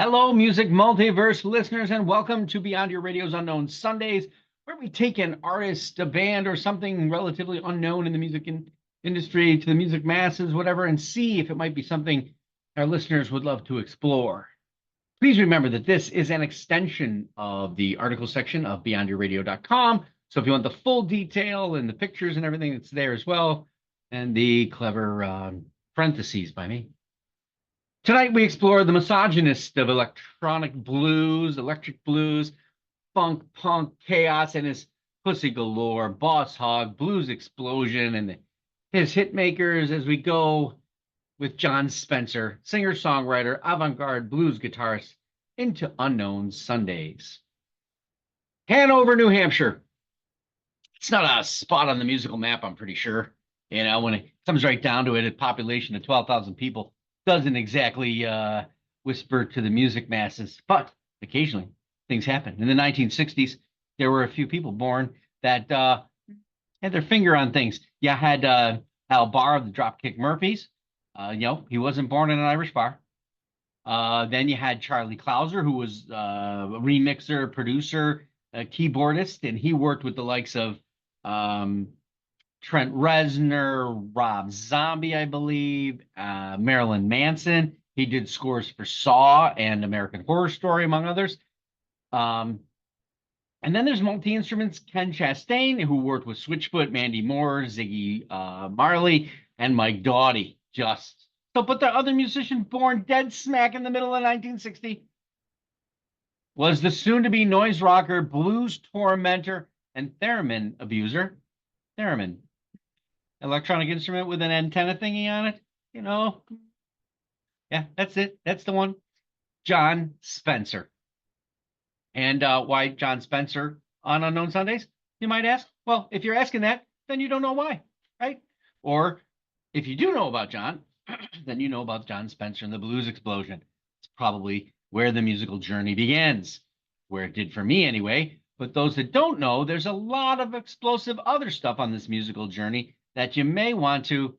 Hello, music multiverse listeners, and welcome to Beyond Your Radio's Unknown Sundays, where we take an artist, a band, or something relatively unknown in the music industry to the music masses, whatever, and see if it might be something our listeners would love to explore. Please remember that this is an extension of the article section of beyondyourradio.com. So if you want the full detail and the pictures and everything, it's there as well, and the clever parentheses by me. Tonight, we explore the misogynist of electronic blues, electric blues, funk, punk, chaos, and his pussy galore, boss hog, blues explosion, and his hitmakers as we go with Jon Spencer, singer-songwriter, avant-garde blues guitarist, into Unknown Sundays. Hanover, New Hampshire. It's not a spot on the musical map, I'm pretty sure. You know, when it comes right down to it, a population of 12,000 people doesn't exactly whisper to the music masses, but occasionally things happen. In the 1960s, there were a few people born that had their finger on things. You had Al Barr of the Dropkick Murphys. He wasn't born in an Irish bar. Then you had Charlie Clouser, who was a remixer, producer, a keyboardist, and he worked with the likes of Trent Reznor, Rob Zombie, I believe, Marilyn Manson. He did scores for Saw and American Horror Story, among others. And then there's multi-instruments Ken Chastain, who worked with Switchfoot, Mandy Moore, Ziggy Marley, and Mike Doughty. But the other musician born dead smack in the middle of 1960 was the soon-to-be noise rocker, blues tormentor, and theremin abuser. Theremin. Electronic instrument with an antenna thingy on it, Yeah, that's it. That's the one. Jon Spencer. And why Jon Spencer on Unknown Sundays, you might ask? Well, if you're asking that, then you don't know why, right? Or if you do know about Jon, then you know about Jon Spencer and the Blues Explosion. It's probably where the musical journey begins, where it did for me anyway. But those that don't know, there's a lot of explosive other stuff on this musical journey that you may want to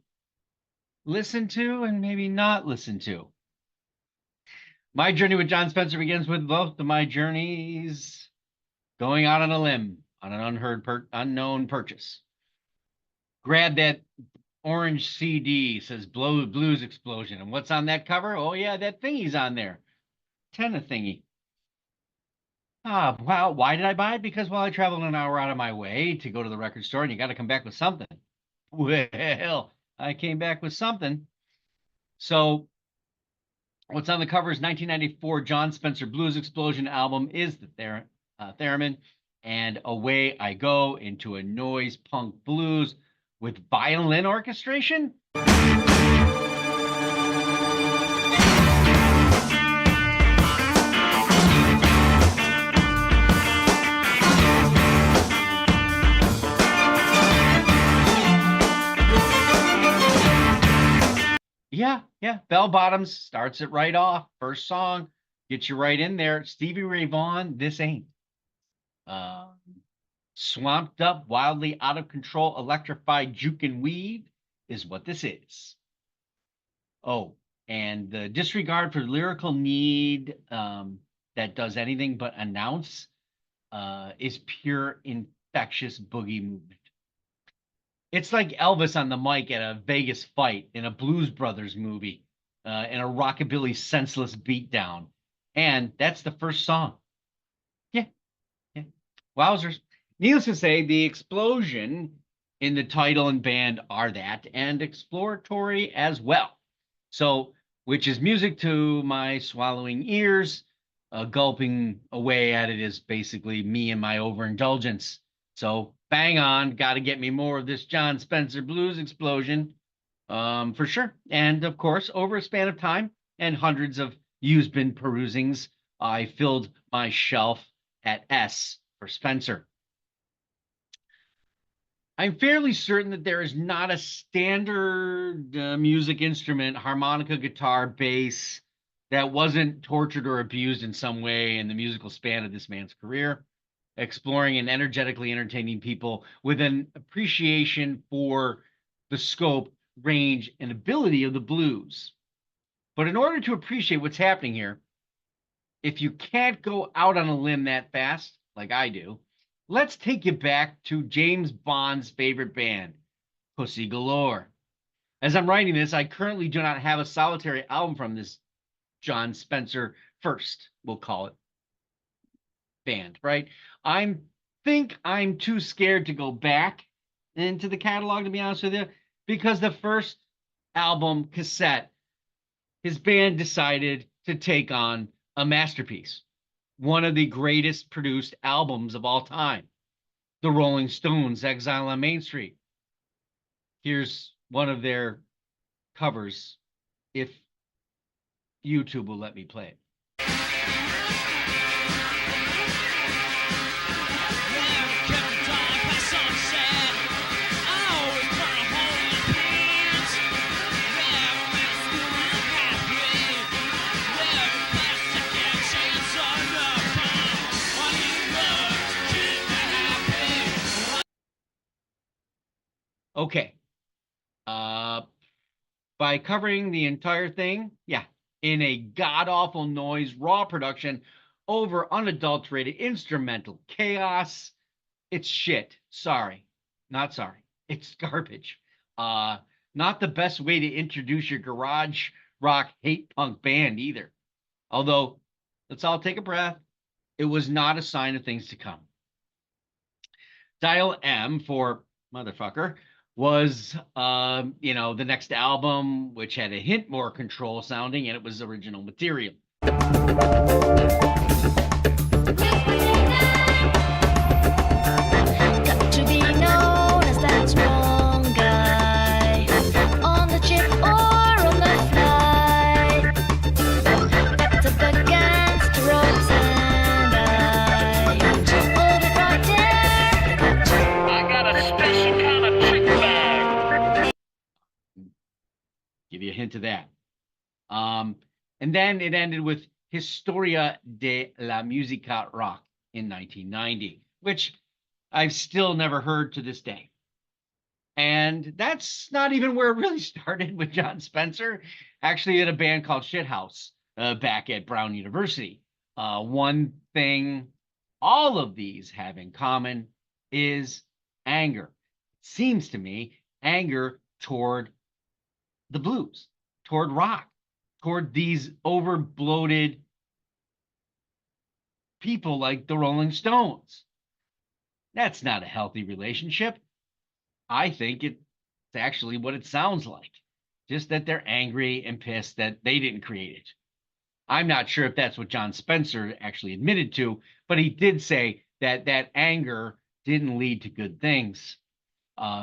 listen to and maybe not listen to. My journey with Jon Spencer begins with both of my journeys going out on a limb on an unknown purchase. Grab that orange CD, says Blues Explosion. And what's on that cover? Oh, yeah, that thingy's on there. Antenna thingy. Wow. Why did I buy it? Because, I traveled an hour out of my way to go to the record store, and you got to come back with something. Well, I came back with something. So what's on the cover is 1994 Jon Spencer Blues Explosion album is the theremin, and away I go into a noise punk blues with violin orchestration. Yeah. Bell Bottoms starts it right off. First song, gets you right in there. Stevie Ray Vaughan, This Ain't. Swamped up, wildly out of control, electrified juke and weave is what this is. Oh, and the disregard for lyrical need that does anything but announce is pure infectious boogie movement. It's like Elvis on the mic at a Vegas fight, in a Blues Brothers movie, in a rockabilly senseless beatdown. And that's the first song. Yeah. Wowzers. Needless to say, the explosion in the title and band are that, and exploratory as well. So, which is music to my swallowing ears. Gulping away at it is basically me and my overindulgence. So, bang on, got to get me more of this Jon Spencer Blues Explosion, for sure. And of course, over a span of time and hundreds of used bin perusings, I filled my shelf at S for Spencer. I'm fairly certain that there is not a standard music instrument, harmonica, guitar, bass, that wasn't tortured or abused in some way in the musical span of this man's career, exploring and energetically entertaining people with an appreciation for the scope, range, and ability of the blues. But in order to appreciate what's happening here, if you can't go out on a limb that fast, like I do, let's take you back to James Bond's favorite band, Pussy Galore. As I'm writing this, I currently do not have a solitary album from this Jon Spencer first, we'll call it, band, right? I think I'm too scared to go back into the catalog, to be honest with you, because the first album cassette, his band decided to take on a masterpiece, one of the greatest produced albums of all time, the Rolling Stones' Exile on Main Street. Here's one of their covers, if YouTube will let me play it. Okay. By covering the entire thing, yeah, in a god-awful noise, raw production, over unadulterated instrumental chaos, it's shit. Sorry. Not sorry. It's garbage. Not the best way to introduce your garage rock hate punk band either. Although, let's all take a breath. It was not a sign of things to come. Dial M for motherfucker was, the next album, which had a hint more control sounding, and it was original material. Give you a hint of that. And then it ended with Historia de la Musica Rock in 1990, which I've still never heard to this day. And that's not even where it really started with Jon Spencer. Actually, had a band called Shithaus back at Brown University. One thing all of these have in common is anger. It seems to me anger toward the blues, toward rock, toward these over-bloated people like the Rolling Stones. That's not a healthy relationship. I think it's actually what it sounds like, just that they're angry and pissed that they didn't create it. I'm not sure if that's what Jon Spencer actually admitted to, but he did say that that anger didn't lead to good things.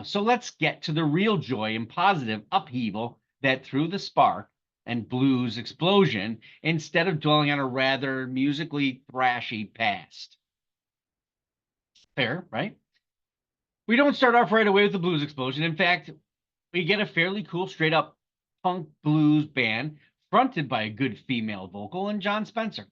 So let's get to the real joy and positive upheaval that threw the spark and blues explosion instead of dwelling on a rather musically thrashy past. Fair, right? We don't start off right away with the blues explosion. In fact, we get a fairly cool straight up punk blues band fronted by a good female vocal and Jon Spencer.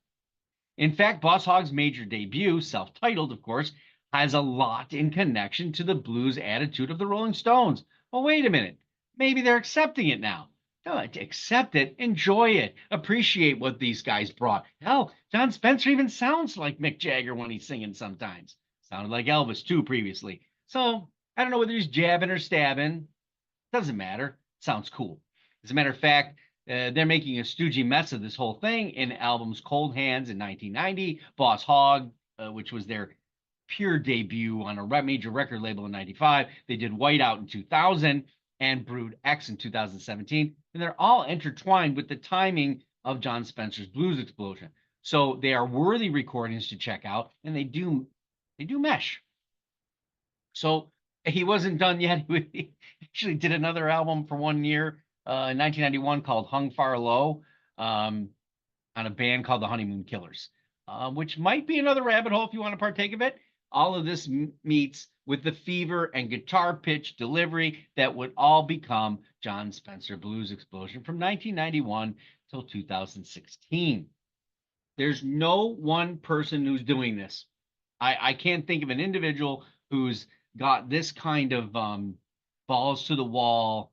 In fact, Boss Hogg's major debut, self-titled, of course, has a lot in connection to the blues attitude of the Rolling Stones. Well, wait a minute. Maybe they're accepting it now. No, accept it, enjoy it, appreciate what these guys brought. Hell, Jon Spencer even sounds like Mick Jagger when he's singing sometimes. Sounded like Elvis too previously. So I don't know whether he's jabbing or stabbing. Doesn't matter. Sounds cool. As a matter of fact, they're making a stoogey mess of this whole thing in albums Cold Hands in 1990, Boss Hogg, which was their pure debut on a major record label in 95. They did Whiteout in 2000 and Brood X in 2017. And they're all intertwined with the timing of Jon Spencer's Blues Explosion. So they are worthy recordings to check out, and they do mesh. So he wasn't done yet. He actually did another album for 1 year in 1991 called Hung Far Low on a band called the Honeymoon Killers, which might be another rabbit hole if you want to partake of it. All of this meets with the fever and guitar pitch delivery that would all become Jon Spencer Blues Explosion from 1991 till 2016. There's no one person who's doing this. I can't think of an individual who's got this kind of balls to the wall,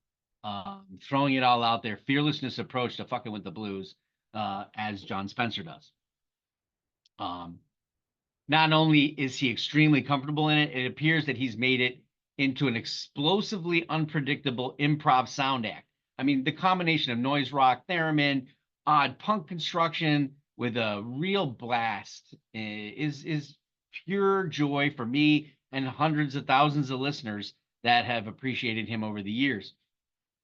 throwing it all out there, fearlessness approach to fucking with the blues as Jon Spencer does. Um, Not only is he extremely comfortable in it, it appears that he's made it into an explosively unpredictable improv sound act. I mean, the combination of noise rock, theremin, odd punk construction with a real blast is pure joy for me and hundreds of thousands of listeners that have appreciated him over the years.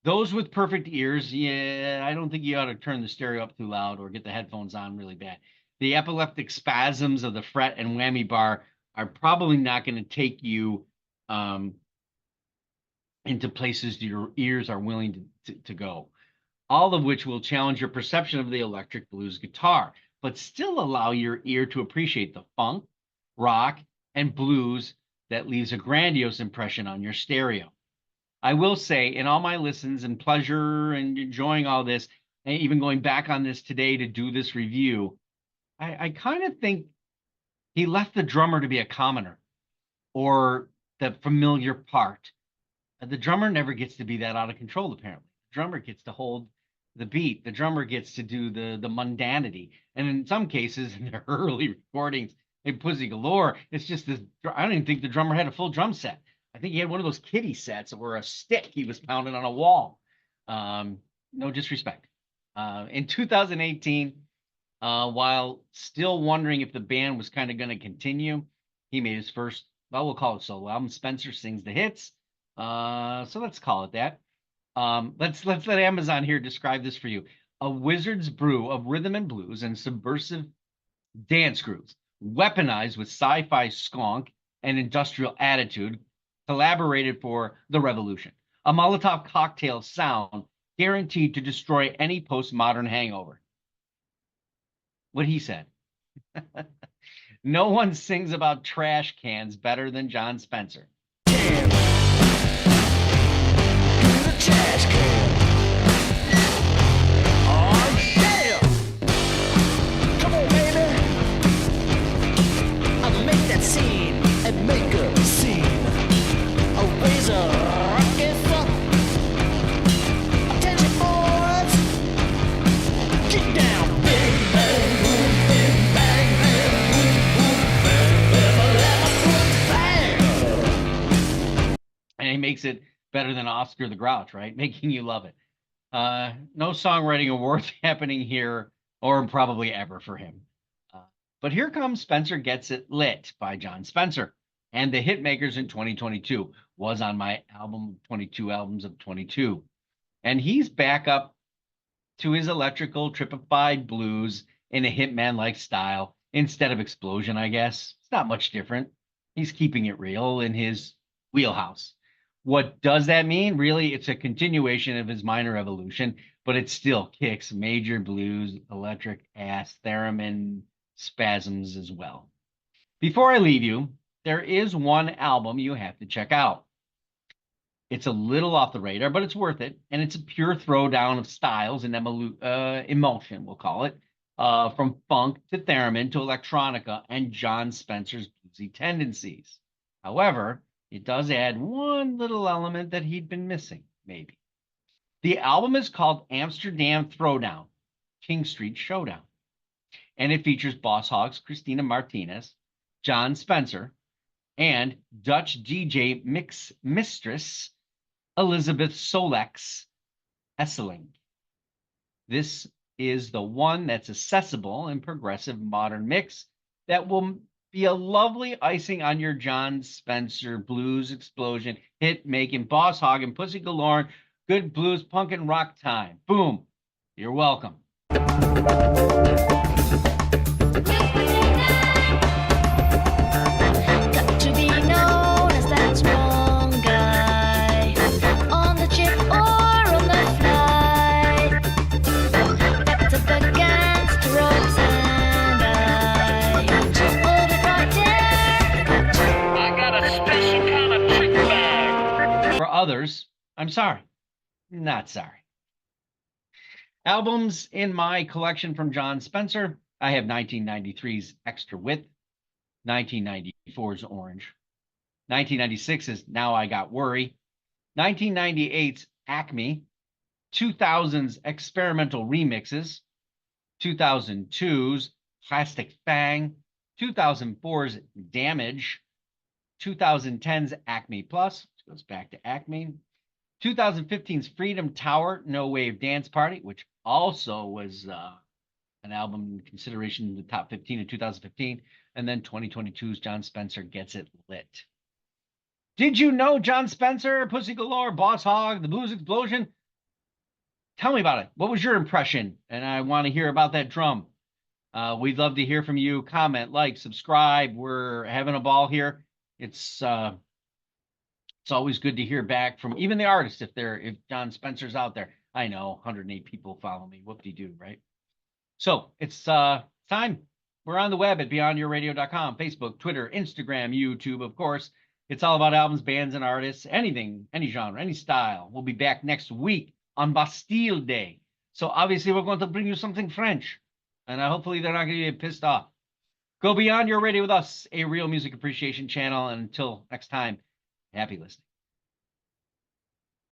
Those with perfect ears, yeah, I don't think you ought to turn the stereo up too loud or get the headphones on really bad. The epileptic spasms of the fret and whammy bar are probably not going to take you into places your ears are willing to go, all of which will challenge your perception of the electric blues guitar, but still allow your ear to appreciate the funk, rock, and blues that leaves a grandiose impression on your stereo. I will say, in all my listens and pleasure and enjoying all this, and even going back on this today to do this review, I kind of think he left the drummer to be a commoner or the familiar part. The drummer never gets to be that out of control, apparently. The drummer gets to hold the beat. The drummer gets to do the mundanity. And in some cases, in the early recordings, in Pussy Galore, it's just this. I don't even think the drummer had a full drum set. I think he had one of those kiddie sets where a stick he was pounding on a wall. No disrespect. In 2018, while still wondering if the band was kind of going to continue, he made his first, well, we'll call it solo album, Spencer Sings the Hits. So let's call it that. Let's let Amazon here describe this for you. A wizard's brew of rhythm and blues and subversive dance grooves, weaponized with sci-fi skunk and industrial attitude, collaborated for the revolution. A Molotov cocktail sound guaranteed to destroy any postmodern hangover. What he said. No one sings about trash cans better than Jon Spencer. Trash can. Oh yeah! Come on, baby. I'll make that scene and make a scene. I'll raise a rocket fuck. Attention, boys. Get down. Big bang, boom, big bang, bang, boom, boom, bang. And he makes it better than Oscar the Grouch, right? Making you love it. No songwriting awards happening here, or probably ever for him. But here comes Spencer Gets It Lit by Jon Spencer. And the Hitmakers in 2022 was on my album, 22 albums of 22. And he's back up to his electrical tripified blues in a Hitman-like style instead of explosion, I guess. It's not much different. He's keeping it real in his wheelhouse. What does that mean? Really, it's a continuation of his minor evolution, but it still kicks major blues, electric ass, theremin spasms as well. Before I leave you, there is one album you have to check out. It's a little off the radar, but it's worth it, and it's a pure throwdown of styles and emotion, we'll call it, from funk to theremin to electronica and Jon Spencer's bluesy tendencies. However, it does add one little element that he'd been missing, maybe. The album is called Amsterdam Throwdown, King Street Showdown. And it features Boss Hogs, Christina Martinez, Jon Spencer, and Dutch DJ mix mistress Elizabeth Solex Esseling. This is the one that's accessible and progressive modern mix that will be a lovely icing on your Jon Spencer Blues Explosion hit making Boss Hog and Pussy Galore good blues punk and rock time. Boom. You're welcome. Got to be known as that strong guy on the chip or on the fly. That's up against ropes and I got a special kind of trick bag. For others, I'm sorry. Not sorry. Albums in my collection from Jon Spencer. I have 1993's Extra Width, 1994's Orange, 1996's Now I Got Worry, 1998's Acme, 2000's Experimental Remixes, 2002's Plastic Fang, 2004's Damage, 2010's Acme Plus, which goes back to Acme, 2015's Freedom Tower, No Wave Dance Party, which also was an album in consideration in the top 15 in 2015, and then 2022's Jon Spencer Gets It Lit. Did you know Jon Spencer, Pussy Galore, Boss Hog, the Blues Explosion? Tell me about it. What was your impression? And I want to hear about that drum. We'd love to hear from you. Comment, like, subscribe. We're having a ball here. It's always good to hear back from even the artists if Jon Spencer's out there. I know 108 people follow me. Whoop-de-doo, right? So it's time. We're on the web at beyondyourradio.com, Facebook, Twitter, Instagram, YouTube, of course. It's all about albums, bands, and artists, anything, any genre, any style. We'll be back next week on Bastille Day. So obviously we're going to bring you something French. And hopefully they're not going to get pissed off. Go Beyond Your Radio with us, a real music appreciation channel. And until next time, happy listening.